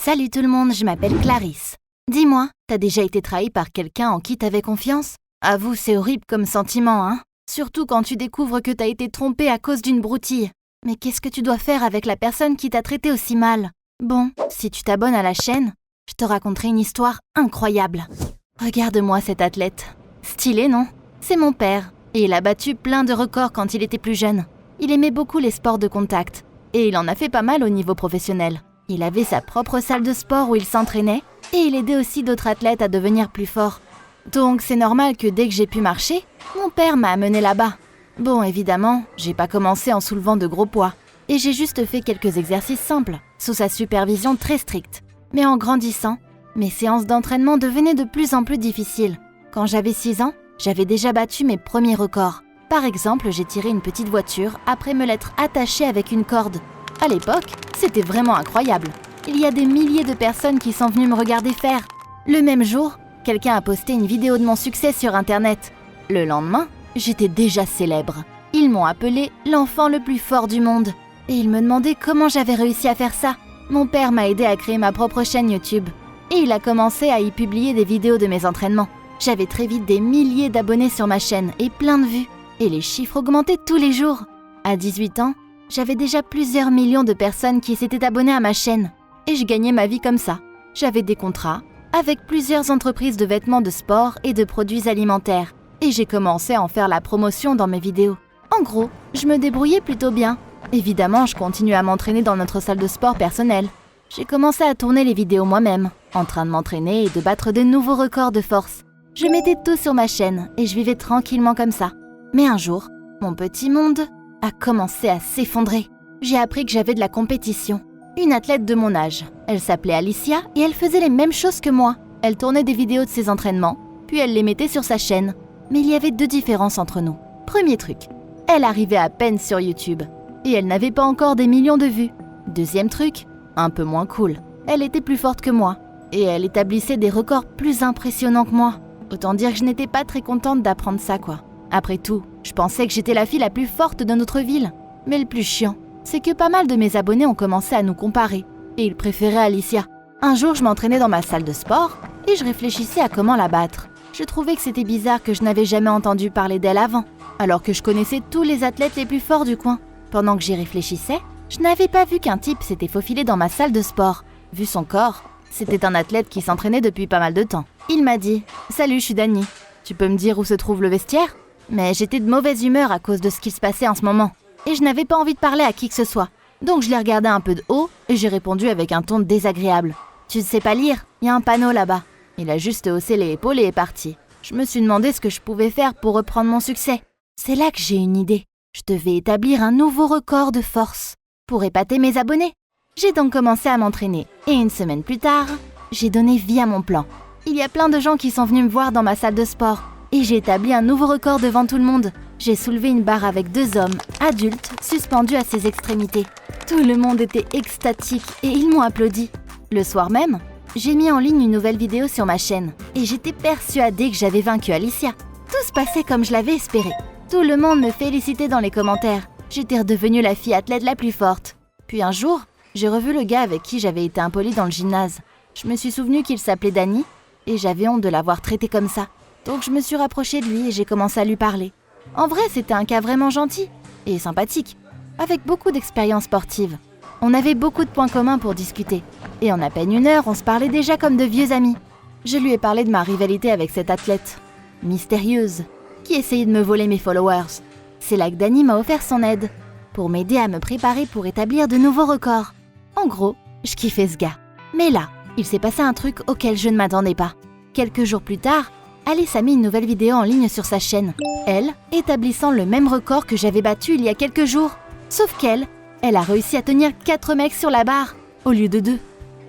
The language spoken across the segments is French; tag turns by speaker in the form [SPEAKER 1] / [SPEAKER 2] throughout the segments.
[SPEAKER 1] Salut tout le monde, je m'appelle Clarisse. Dis-moi, t'as déjà été trahi par quelqu'un en qui t'avais confiance? Avoue, c'est horrible comme sentiment, hein? Surtout quand tu découvres que t'as été trompé à cause d'une broutille. Mais qu'est-ce que tu dois faire avec la personne qui t'a traité aussi mal? Bon, si tu t'abonnes à la chaîne, je te raconterai une histoire incroyable. Regarde-moi cet athlète. Stylé, non? C'est mon père, et il a battu plein de records quand il était plus jeune. Il aimait beaucoup les sports de contact, et il en a fait pas mal au niveau professionnel. Il avait sa propre salle de sport où il s'entraînait, et il aidait aussi d'autres athlètes à devenir plus forts. Donc c'est normal que dès que j'ai pu marcher, mon père m'a amené là-bas. Bon, évidemment, j'ai pas commencé en soulevant de gros poids, et j'ai juste fait quelques exercices simples, sous sa supervision très stricte. Mais en grandissant, mes séances d'entraînement devenaient de plus en plus difficiles. Quand j'avais 6 ans, j'avais déjà battu mes premiers records. Par exemple, j'ai tiré une petite voiture après me l'être attachée avec une corde. À l'époque, c'était vraiment incroyable. Il y a des milliers de personnes qui sont venues me regarder faire. Le même jour, quelqu'un a posté une vidéo de mon succès sur Internet. Le lendemain, j'étais déjà célèbre. Ils m'ont appelé l'enfant le plus fort du monde. Et ils me demandaient comment j'avais réussi à faire ça. Mon père m'a aidé à créer ma propre chaîne YouTube. Et il a commencé à y publier des vidéos de mes entraînements. J'avais très vite des milliers d'abonnés sur ma chaîne et plein de vues. Et les chiffres augmentaient tous les jours. À 18 ans, j'avais déjà plusieurs millions de personnes qui s'étaient abonnées à ma chaîne. Et je gagnais ma vie comme ça. J'avais des contrats avec plusieurs entreprises de vêtements de sport et de produits alimentaires. Et j'ai commencé à en faire la promotion dans mes vidéos. En gros, je me débrouillais plutôt bien. Évidemment, je continue à m'entraîner dans notre salle de sport personnelle. J'ai commencé à tourner les vidéos moi-même, en train de m'entraîner et de battre de nouveaux records de force. Je mettais tout sur ma chaîne et je vivais tranquillement comme ça. Mais un jour, mon petit monde a commencé à s'effondrer. J'ai appris que j'avais de la compétition. Une athlète de mon âge. Elle s'appelait Alicia et elle faisait les mêmes choses que moi. Elle tournait des vidéos de ses entraînements, puis elle les mettait sur sa chaîne. Mais il y avait 2 différences entre nous. Premier truc, elle arrivait à peine sur YouTube. Et elle n'avait pas encore des millions de vues. Deuxième truc, un peu moins cool. Elle était plus forte que moi. Et elle établissait des records plus impressionnants que moi. Autant dire que je n'étais pas très contente d'apprendre ça, quoi. Après tout, je pensais que j'étais la fille la plus forte de notre ville. Mais le plus chiant, c'est que pas mal de mes abonnés ont commencé à nous comparer. Et ils préféraient Alicia. Un jour, je m'entraînais dans ma salle de sport et je réfléchissais à comment la battre. Je trouvais que c'était bizarre que je n'avais jamais entendu parler d'elle avant, alors que je connaissais tous les athlètes les plus forts du coin. Pendant que j'y réfléchissais, je n'avais pas vu qu'un type s'était faufilé dans ma salle de sport. Vu son corps, c'était un athlète qui s'entraînait depuis pas mal de temps. Il m'a dit « Salut, je suis Dani. Tu peux me dire où se trouve le vestiaire ?» Mais j'étais de mauvaise humeur à cause de ce qui se passait en ce moment. Et je n'avais pas envie de parler à qui que ce soit. Donc je l'ai regardé un peu de haut et j'ai répondu avec un ton désagréable. « Tu ne sais pas lire? Il y a un panneau là-bas. » Il a juste haussé les épaules et est parti. Je me suis demandé ce que je pouvais faire pour reprendre mon succès. C'est là que j'ai une idée. Je devais établir un nouveau record de force pour épater mes abonnés. J'ai donc commencé à m'entraîner. Et une semaine plus tard, j'ai donné vie à mon plan. Il y a plein de gens qui sont venus me voir dans ma salle de sport. Et j'ai établi un nouveau record devant tout le monde. J'ai soulevé une barre avec 2 hommes, adultes, suspendus à ses extrémités. Tout le monde était extatique et ils m'ont applaudi. Le soir même, j'ai mis en ligne une nouvelle vidéo sur ma chaîne. Et j'étais persuadée que j'avais vaincu Alicia. Tout se passait comme je l'avais espéré. Tout le monde me félicitait dans les commentaires. J'étais redevenue la fille athlète la plus forte. Puis un jour, j'ai revu le gars avec qui j'avais été impolie dans le gymnase. Je me suis souvenu qu'il s'appelait Dani et j'avais honte de l'avoir traité comme ça. Donc je me suis rapprochée de lui et j'ai commencé à lui parler. En vrai, c'était un cas vraiment gentil et sympathique, avec beaucoup d'expérience sportive. On avait beaucoup de points communs pour discuter. Et en à peine 1 heure, on se parlait déjà comme de vieux amis. Je lui ai parlé de ma rivalité avec cette athlète mystérieuse qui essayait de me voler mes followers. C'est là que Dani m'a offert son aide pour m'aider à me préparer pour établir de nouveaux records. En gros, je kiffais ce gars. Mais là, il s'est passé un truc auquel je ne m'attendais pas. Quelques jours plus tard, Alice a mis une nouvelle vidéo en ligne sur sa chaîne, elle établissant le même record que j'avais battu il y a quelques jours. Sauf qu'elle a réussi à tenir 4 mecs sur la barre, au lieu de 2.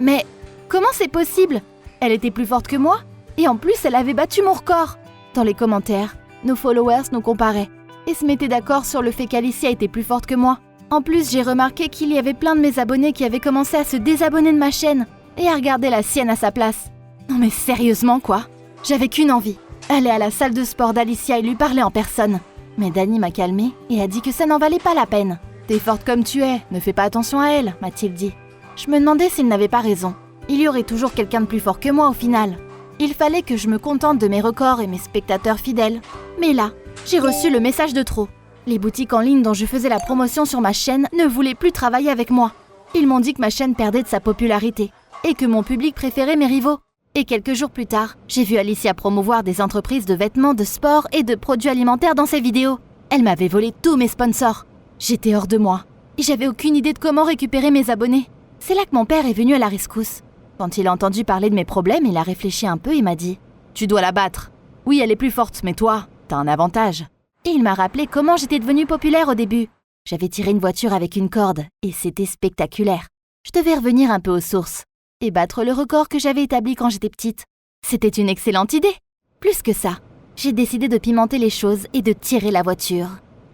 [SPEAKER 1] Mais comment c'est possible? Elle était plus forte que moi, et en plus elle avait battu mon record. Dans les commentaires, nos followers nous comparaient, et se mettaient d'accord sur le fait qu'Alicia était plus forte que moi. En plus, j'ai remarqué qu'il y avait plein de mes abonnés qui avaient commencé à se désabonner de ma chaîne, et à regarder la sienne à sa place. Non mais sérieusement quoi? J'avais qu'une envie, aller à la salle de sport d'Alicia et lui parler en personne. Mais Dani m'a calmée et a dit que ça n'en valait pas la peine. « T'es forte comme tu es, ne fais pas attention à elle », m'a-t-il dit. Je me demandais s'il n'avait pas raison. Il y aurait toujours quelqu'un de plus fort que moi au final. Il fallait que je me contente de mes records et mes spectateurs fidèles. Mais là, j'ai reçu le message de trop. Les boutiques en ligne dont je faisais la promotion sur ma chaîne ne voulaient plus travailler avec moi. Ils m'ont dit que ma chaîne perdait de sa popularité et que mon public préférait mes rivaux. Et quelques jours plus tard, j'ai vu Alicia promouvoir des entreprises de vêtements, de sport et de produits alimentaires dans ses vidéos. Elle m'avait volé tous mes sponsors. J'étais hors de moi et j'avais aucune idée de comment récupérer mes abonnés. C'est là que mon père est venu à la rescousse. Quand il a entendu parler de mes problèmes, il a réfléchi un peu et m'a dit « Tu dois la battre. Oui, elle est plus forte, mais toi, t'as un avantage. » Et il m'a rappelé comment j'étais devenue populaire au début. J'avais tiré une voiture avec une corde et c'était spectaculaire. Je devais revenir un peu aux sources et battre le record que j'avais établi quand j'étais petite. C'était une excellente idée. Plus que ça, j'ai décidé de pimenter les choses et de tirer la voiture.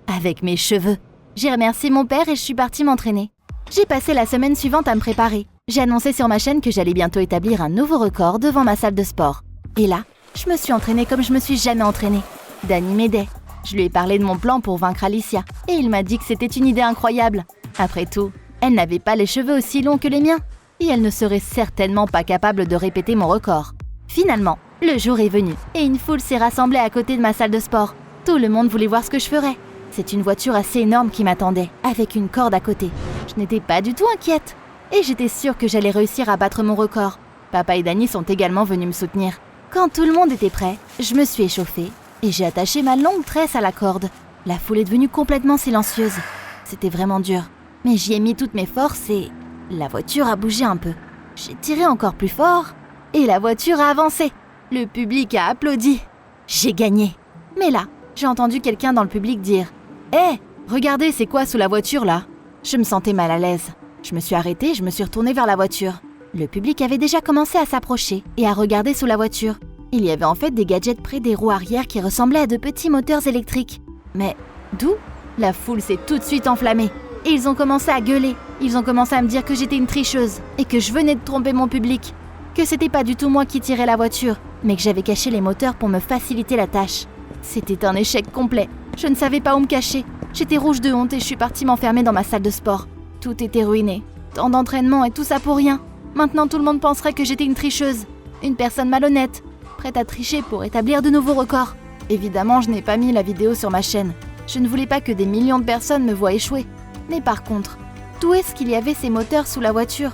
[SPEAKER 1] Avec mes cheveux. J'ai remercié mon père et je suis partie m'entraîner. J'ai passé la semaine suivante à me préparer. J'ai annoncé sur ma chaîne que j'allais bientôt établir un nouveau record devant ma salle de sport. Et là, je me suis entraînée comme je me suis jamais entraînée. Danny m'aidait. Je lui ai parlé de mon plan pour vaincre Alicia et il m'a dit que c'était une idée incroyable. Après tout, elle n'avait pas les cheveux aussi longs que les miens et elle ne serait certainement pas capable de répéter mon record. Finalement, le jour est venu et une foule s'est rassemblée à côté de ma salle de sport. Tout le monde voulait voir ce que je ferais. C'est une voiture assez énorme qui m'attendait, avec une corde à côté. Je n'étais pas du tout inquiète et j'étais sûre que j'allais réussir à battre mon record. Papa et Danny sont également venus me soutenir. Quand tout le monde était prêt, je me suis échauffée et j'ai attaché ma longue tresse à la corde. La foule est devenue complètement silencieuse. C'était vraiment dur, mais j'y ai mis toutes mes forces et la voiture a bougé un peu. J'ai tiré encore plus fort et la voiture a avancé. Le public a applaudi. J'ai gagné. Mais là, j'ai entendu quelqu'un dans le public dire « Hé, regardez, c'est quoi sous la voiture là ?» Je me sentais mal à l'aise. Je me suis arrêtée, je me suis retournée vers la voiture. Le public avait déjà commencé à s'approcher et à regarder sous la voiture. Il y avait en fait des gadgets près des roues arrière qui ressemblaient à de petits moteurs électriques. Mais d'où ? La foule s'est tout de suite enflammée. Et ils ont commencé à gueuler. Ils ont commencé à me dire que j'étais une tricheuse et que je venais de tromper mon public. Que c'était pas du tout moi qui tirais la voiture, mais que j'avais caché les moteurs pour me faciliter la tâche. C'était un échec complet. Je ne savais pas où me cacher. J'étais rouge de honte et je suis partie m'enfermer dans ma salle de sport. Tout était ruiné. Tant d'entraînement et tout ça pour rien. Maintenant tout le monde penserait que j'étais une tricheuse. Une personne malhonnête, prête à tricher pour établir de nouveaux records. Évidemment, je n'ai pas mis la vidéo sur ma chaîne. Je ne voulais pas que des millions de personnes me voient échouer. Mais par contre, d'où est-ce qu'il y avait ces moteurs sous la voiture ?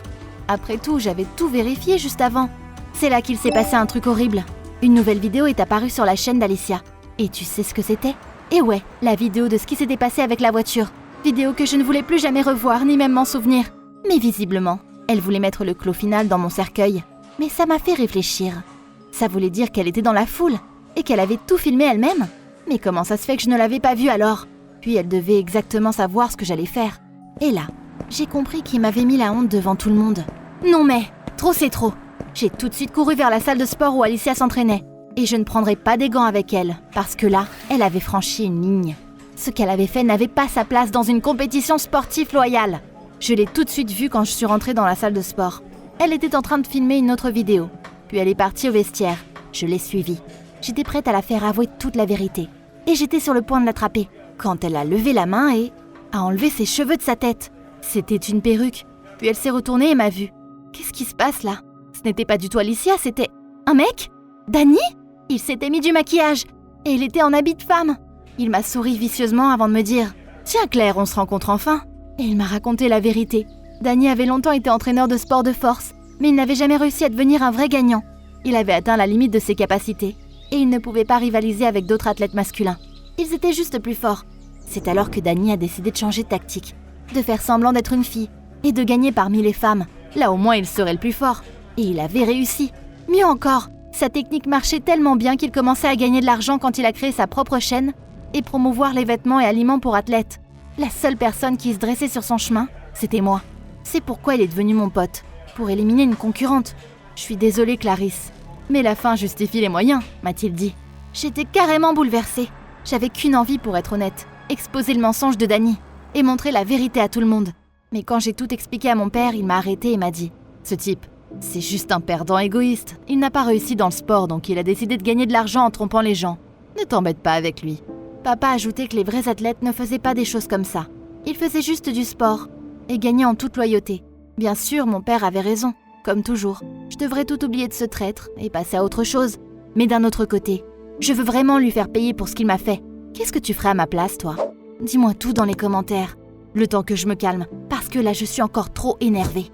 [SPEAKER 1] Après tout, j'avais tout vérifié juste avant. C'est là qu'il s'est passé un truc horrible. Une nouvelle vidéo est apparue sur la chaîne d'Alicia. Et tu sais ce que c'était ? Et ouais, la vidéo de ce qui s'était passé avec la voiture. Vidéo que je ne voulais plus jamais revoir, ni même m'en souvenir. Mais visiblement, elle voulait mettre le clos final dans mon cercueil. Mais ça m'a fait réfléchir. Ça voulait dire qu'elle était dans la foule et qu'elle avait tout filmé elle-même. Mais comment ça se fait que je ne l'avais pas vue alors ? Puis elle devait exactement savoir ce que j'allais faire. Et là, j'ai compris qu'il m'avait mis la honte devant tout le monde. Non mais, trop c'est trop. J'ai tout de suite couru vers la salle de sport où Alicia s'entraînait. Et je ne prendrai pas des gants avec elle, parce que là, elle avait franchi une ligne. Ce qu'elle avait fait n'avait pas sa place dans une compétition sportive loyale. Je l'ai tout de suite vue quand je suis rentrée dans la salle de sport. Elle était en train de filmer une autre vidéo. Puis elle est partie au vestiaire. Je l'ai suivie. J'étais prête à la faire avouer toute la vérité. Et j'étais sur le point de l'attraper, quand elle a levé la main et a enlevé ses cheveux de sa tête. C'était une perruque. Puis elle s'est retournée et m'a vue. Qu'est-ce qui se passe là ? Ce n'était pas du tout Alicia, c'était un mec ? Danny ? Il s'était mis du maquillage et il était en habit de femme. Il m'a souri vicieusement avant de me dire « Tiens Claire, on se rencontre enfin !» Et il m'a raconté la vérité. Danny avait longtemps été entraîneur de sport de force, mais il n'avait jamais réussi à devenir un vrai gagnant. Il avait atteint la limite de ses capacités et il ne pouvait pas rivaliser avec d'autres athlètes masculins. Ils étaient juste plus forts. C'est alors que Danny a décidé de changer de tactique, de faire semblant d'être une fille et de gagner parmi les femmes. Là au moins il serait le plus fort. Et il avait réussi. Mieux encore, sa technique marchait tellement bien qu'il commençait à gagner de l'argent quand il a créé sa propre chaîne et promouvoir les vêtements et aliments pour athlètes. La seule personne qui se dressait sur son chemin, c'était moi. C'est pourquoi il est devenu mon pote, pour éliminer une concurrente. Je suis désolée Clarisse, mais la fin justifie les moyens, m'a-t-il dit. J'étais carrément bouleversée. J'avais qu'une envie pour être honnête, exposer le mensonge de Danny et montrer la vérité à tout le monde. Mais quand j'ai tout expliqué à mon père, il m'a arrêtée et m'a dit « Ce type, c'est juste un perdant égoïste. Il n'a pas réussi dans le sport, donc il a décidé de gagner de l'argent en trompant les gens. Ne t'embête pas avec lui. » Papa ajoutait que les vrais athlètes ne faisaient pas des choses comme ça. Ils faisaient juste du sport et gagnaient en toute loyauté. Bien sûr, mon père avait raison. comme toujours. Je devrais tout oublier de ce traître et passer à autre chose. Mais d'un autre côté, je veux vraiment lui faire payer pour ce qu'il m'a fait. Qu'est-ce que tu ferais à ma place, toi? Dis-moi tout dans les commentaires, le temps que je me calme, parce que là je suis encore trop énervée.